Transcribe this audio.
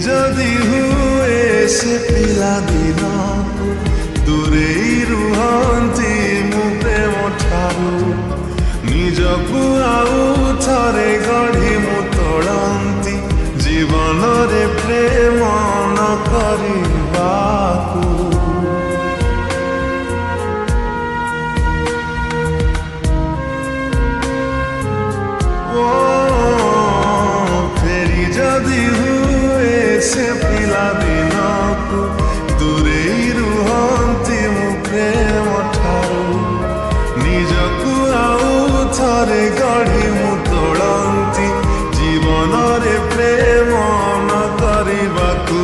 जदि हुए से पिलादिन दूरेई रुहंती मु प्रेम ठारू निजकु आउ थरे गढ़ी मु तोड़ंती जीवन रे प्रेम न करिबाकू फेरी जदि हुए से पिलादिन दूरेई रुहंती मु प्रेम ठारू निजकु आउ थरे गढ़ी मु तोड़ंती जीवन रे प्रेम न करिबाकू